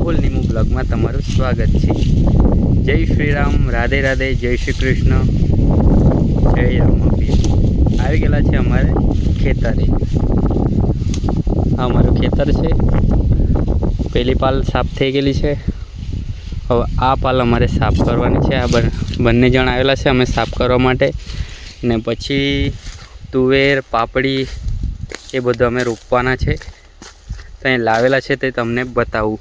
રાહુલ નીમુ બ્લોગમાં તમારું સ્વાગત છે। જય શ્રી રામ, રાધે રાધે, જય શ્રી કૃષ્ણ, જય રામાપીર। આવી ગયેલા છે અમારે ખેતરે। આ અમારું ખેતર છે। પહેલી પાલ સાફ થઈ ગયેલી છે। હવે આ પાલ અમારે સાફ કરવાની છે। આ બંને જણ આવેલા છે અમે સાફ કરવા માટે, ને પછી તુવેર, પાપડી એ બધું અમે રોપવાના છે। તો અહીં લાવેલા છે તે તમને બતાવું।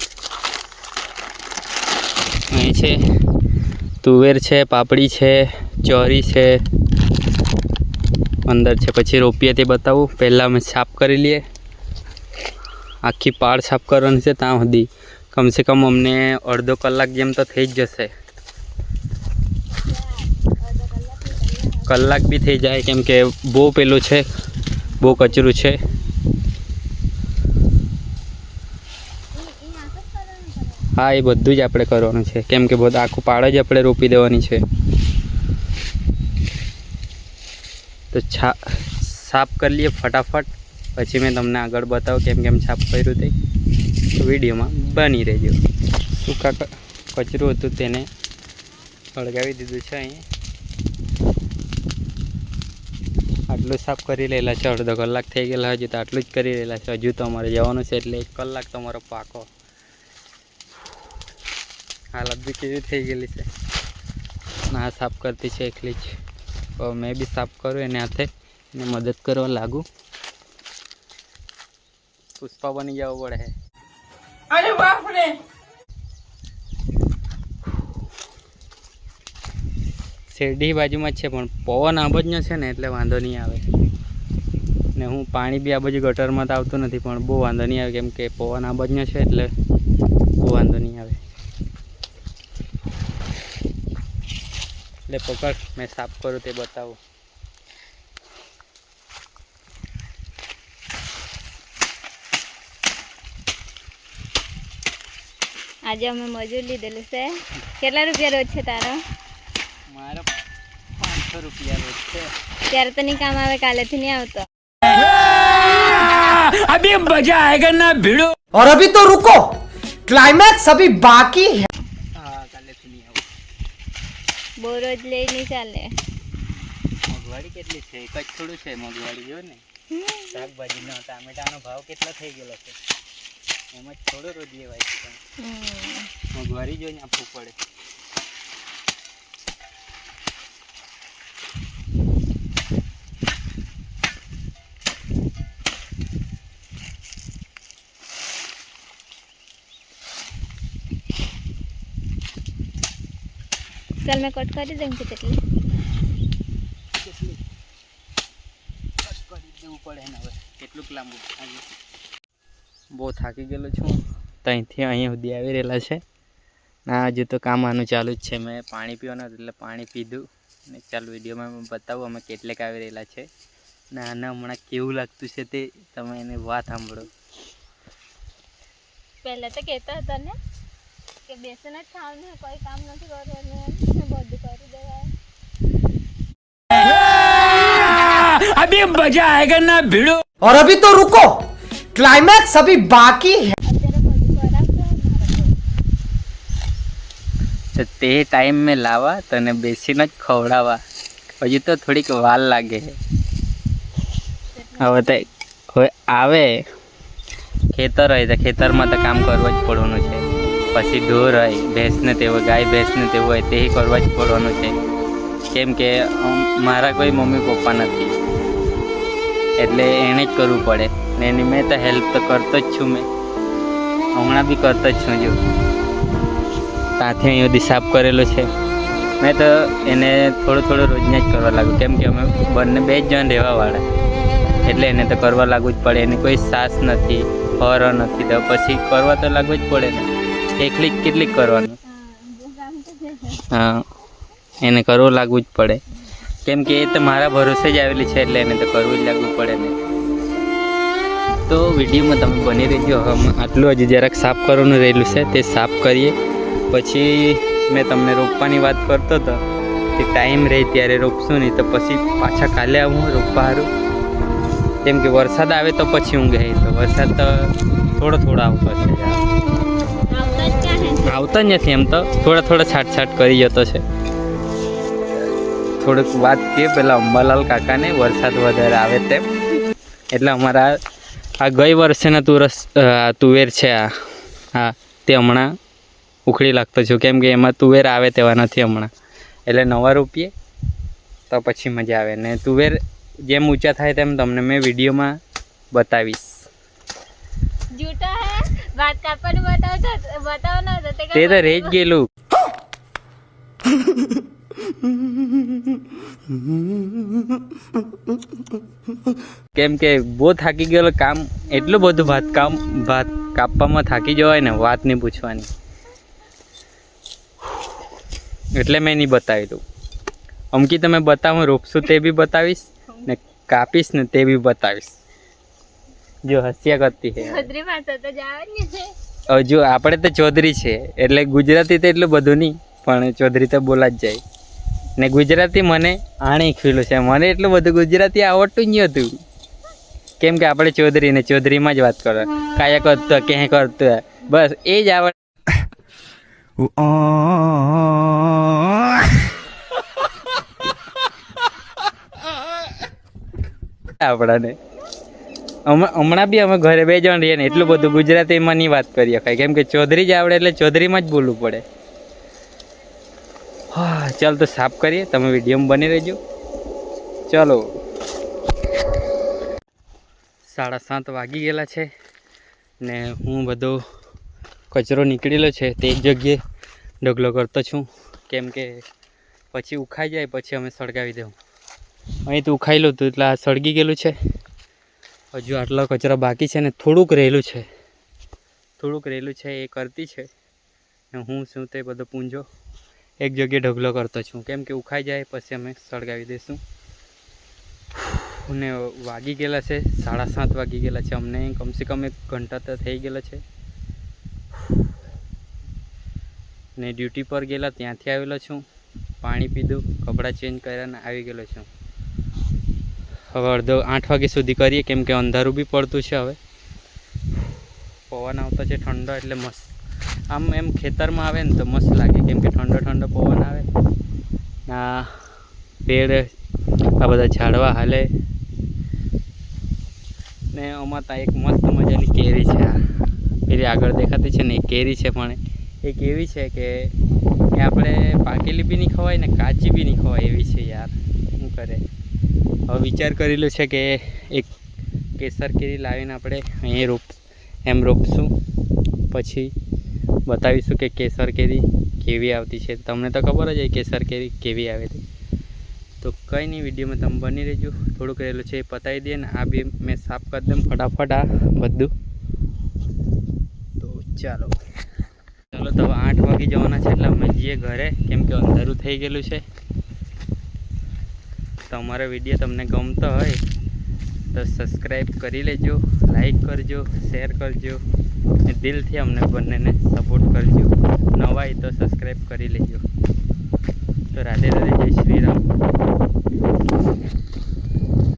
અહીં છે તુવેર છે, પાપડી છે, ચોરી છે, અંદર છે। પછી રોપીએ તે બતાવું। પહેલાં અમે સાફ કરી લઈએ। આખી પાળ સાફ કરવાની છે। ત્યાં સુધી કમસે કમ અમને અડધો કલાક જેમ તો થઈ જ જશે। કલાક બી થઈ જાય, કેમ કે બહુ પેલું છે, બહુ કચરું છે। હા, એ બધું જ આપણે કરવાનું છે, કેમ કે બધું આખું પાડ જ આપણે રોપી દેવાની છે। તો સાફ કરી લઈએ ફટાફટ, પછી મેં તમને આગળ બતાવું કેમ સાફ કર્યું તે। વિડીયોમાં બની રહેજો। સૂકા કચરું હતું તેને સળગાવી દીધું છે। અહીં આટલું સાફ કરી રહેલા છે। અડધો કલાક થઈ ગયેલા, હજુ તો આટલું જ કરી રહેલા છે। હજુ તો અમારે જવાનું છે, એટલે 1 કલાક તમારો પાકો। હાલત બી કેવી થઈ ગયેલી છે। ના સાફ કરતી છે એકલી જ। તો મેં બી સાફ કરું એને હાથે, એને મદદ કરવા લાગુ। પુષ્પા બની જવું પડે। અરે બાપ રે! શેરડી બાજુમાં જ છે, પણ પવન આ બાજુનો છે ને એટલે વાંધો નહીં આવે। ને હું પાણી બી આ બાજુ ગટરમાં તો આવતું નથી, પણ બહુ વાંધો નહીં આવે, કેમ કે પવન આ બાજુનો છે એટલે બહુ વાંધો નહીં આવે। એટલે પકડ, મેં સાફ કરું તે બતાવું। આજે અમે મજૂર લીધેલું છે। કેટલા રૂપિયા રોજ છે તારો? મારો 500 રૂપિયા રોજ છે। ત્યારે તો નહીં કામ આવે, કાલેથી નહીં આવતો। अभी मजा आएगा ना भिड़ो। और अभी तो रुको, क्लाइमैक्स अभी बाकी है। हाँ, કાલેથી નહીં આવું। બહુ રોજ લઈ નહીં ચાલે। મોંઘવારી કેટલી છે? એક જ થોડું છે મોંઘવારી, જો ને શાકભાજીનો ટામેટાનો ભાવ કેટલો થઈ ગયેલો છે। એમ જ થોડો રોજ લેવાય છે, મોંઘવારી જોઈને આપવું પડે। ચાલ મેં કટ કરી દઉં કે તેટલી કરી દેવું પડે ને। હવે કેટલુંક લાંબુ બહુ થાકી ગયેલો છું। ત્યાંથી અહીંયા સુધી આવી રહેલા છે। ના, હજુ તો કામ આનું ચાલુ જ છે। મેં પાણી પીવાનું હતું એટલે પાણી પીધું, ને ચાલુ વિડીયોમાં મેં બતાવું અમે કેટલેક આવી રહેલા છે। ને આને હમણાં કેવું લાગતું છે તે તમે એને વાત સાંભળો। પહેલા તો કહેતા હતા ને કે બેસન જ ખાવાનું, કોઈ કામ નથી કરવાનું, બધું કરી દેવાય। अभी मजा आएगा ना भिड़ो। और अभी तो रुको, क्लाइमैक्स अभी बाकी है। અત્યારે બધું કરાવતો તો તે ટાઈમ મેં લાવવા તને બેસીને જ ખવડાવવા। હજી તો થોડીક વાર લાગે। હવે આવે ખેતર હોય તો ખેતરમાં તો કામ કરવા જ પડવાનું છે। પછી ઢોર હોય, ભેંસને તેવું, ગાય ભેંસને તેવું હોય તે કરવા જ પડવાનું છે। કેમ કે મારા કોઈ મમ્મી પપ્પા નથી, એટલે એણે જ કરવું પડે। ને એની મેં તો હેલ્પ તો કરતો જ છું। મેં હમણાં બી કરતો જ છું। જો ત્યાંથી અહીં સુધી સાફ કરેલો છે। મેં તો એને થોડું રોજના જ કરવા લાગુ, કેમ કે અમે બંને 2 જ જણ રહેવાવાળા, એટલે એને તો કરવા લાગવું જ પડે। એની કોઈ સાસ નથી, હરો નથી, તો પછી કરવા તો લાગવું જ પડે ને। એકલી કેટલીક કરવાનું? હા, એને કરવું લાગવું જ પડે, કેમ કે એ તો મારા ભરોસે જ આવેલી છે, એટલે એને તો કરવું જ લાગવું પડે ને। તો વિડીયોમાં તમે બની રહેજો। હવે આટલું હજી જરાક સાફ કરવાનું રહેલું છે, તે સાફ કરીએ। પછી મેં તમને રોપવાની વાત કરતો હતો કે ટાઈમ રહે ત્યારે રોપશું, નહીં તો પછી પાછા કાલે આવું રોપવા સારું। કેમ કે વરસાદ આવે તો પછી ઊંઘે, તો વરસાદ તો થોડો આવતો છે। આવતા જ નથી એમ તો થોડા છાટ કરી જતો છે. થોડુંક વાત કે પેલા અંબાલાલ કાકાને વરસાદ વધારે આવે તેમ, એટલે અમારા આ ગઈ વર્ષેના તુવેર છે હા તે હમણાં ઉખડી લાગતો છું, કેમ કે એમાં તુવેર આવે તેવા નથી હમણાં, એટલે નવા રોપીએ તો પછી મજા આવે. ને તુવેર જેમ ઊંચા થાય તેમ તમને મેં વિડીયોમાં બતાવીશ. જૂઠા હે વાત કાપવાનું બતાવવાનો હતો તે તો રહી જ ગયેલું. કેમ કે બહુ થાકી ગયેલો, કામ એટલું બધું ભાત કાપવામાં થાકી જવાય ને વાત નહીં પૂછવાની, એટલે મેં નહીં બતાવેલું. અમકી તમે બતાવો રોપશું તે બી બતાવીશ ને કાપીશ ને તે બી બતાવીશ. જો હસ્યા કરતી છે ચૌધરી પાસે તો જવાની છે. હજુ આપણે તો ચૌધરી છે એટલે ગુજરાતી તો એટલું બધું નહીં, પણ ચૌધરી તો બોલા જ જાય. ને ગુજરાતી મને આણી ખીલું છે, મને એટલું બધું ગુજરાતી આવડતું જ નહીં હતું, કેમ કે આપણે ચૌધરી ને ચૌધરીમાં જ વાત કરો, કાયા કરતો ક્યાંય કરતો બસ એ જ આવડે. આપણાને હમણાં બી અમે ઘરે 2 જણ રહીએ ને એટલું બધું ગુજરાતીમાં નહીં વાત કરી શકાય, કેમ કે ચૌધરી જ આવડે એટલે ચૌધરીમાં જ બોલવું પડે. હા ચાલ તો સાફ કરીએ, તમે વિડીયોમાં બની રહેજો. ચાલો 7:30 વાગી ગયેલા છે ને હું બધો કચરો નીકળેલો છે તે જ જગ્યાએ ઢગલો કરતો છું, કેમ કે પછી ઉખાઈ જાય પછી અમે સળગાવી દઉં. અહીં તો ઉખાયેલું હતું એટલે આ સળગી ગયેલું છે. હજુ આટલો કચરો બાકી છે ને થોડુંક રહેલું છે એ કરતી છે ને હું શું તે બધો પૂંજો એક જગ્યાએ ઢગલો કરતો છું, કેમ કે ઉખાઈ જાય પછી અમે સળગાવી દઈશું. ને વાગી ગયેલા છે 7:30 વાગી ગયેલા છે, અમને કમસે કમ 1 ઘંટા તો થઈ ગયેલા છે. ને ડ્યુટી પર ગયેલા ત્યાંથી આવેલો છું, પાણી પીધું, કપડાં ચેન્જ કર્યા આવી ગયેલો છું. હવે 8 વાગ્યા સુધી કરીએ, કેમ કે અંધારું બી પડતું છે. હવે પવન આવતો છે ઠંડો, એટલે મસ્ત આમ એમ ખેતરમાં આવે ને તો મસ્ત લાગે, કેમ કે ઠંડો પવન આવે. આ પેડ આ બધા ઝાડવા હાલે ને આમાં ત્યાં એક મસ્ત મજાની કેરી છે, આ પેલી આગળ દેખાતી છે ને એ કેરી છે, પણ એ કેવી છે કે એ આપણે પાકેલી બી નહીં ખવાય ને કાચી બી નહીં ખવાય એવી છે યાર. શું કરે, હવે વિચાર કરેલું છે કે એક કેસર કેરી લાવીને આપણે અહીં રોપશું, પછી બતાવીશું કે કેસર કેરી કેવી આવતી છે. તમને તો ખબર જ હોય કેસર કેરી કેવી આવે છે. તો કંઈ નહીં, વિડીયોમાં તમે બની રહેજો. થોડુંક રહેલું છે એ પતાવી દઈએ ને આ બી મેં સાફ કરી દઉં ફટાફટ આ બધું. તો ચાલો તો 8 વાગી જવાના છે એટલે અમે જઈએ ઘરે, કેમ કે અંધારું થઈ ગયેલું છે. તમારો વિડીયો તમને ગમતો હોય તો સબસ્ક્રાઈબ કરી લેજો, લાઈક કરજો, શેર કરજો અને દિલથી અમને બંનેને સપોર્ટ કરજો. નવા હોય તો સબસ્ક્રાઈબ કરી લેજો. તો રાધે રાધે, જય શ્રી રામ.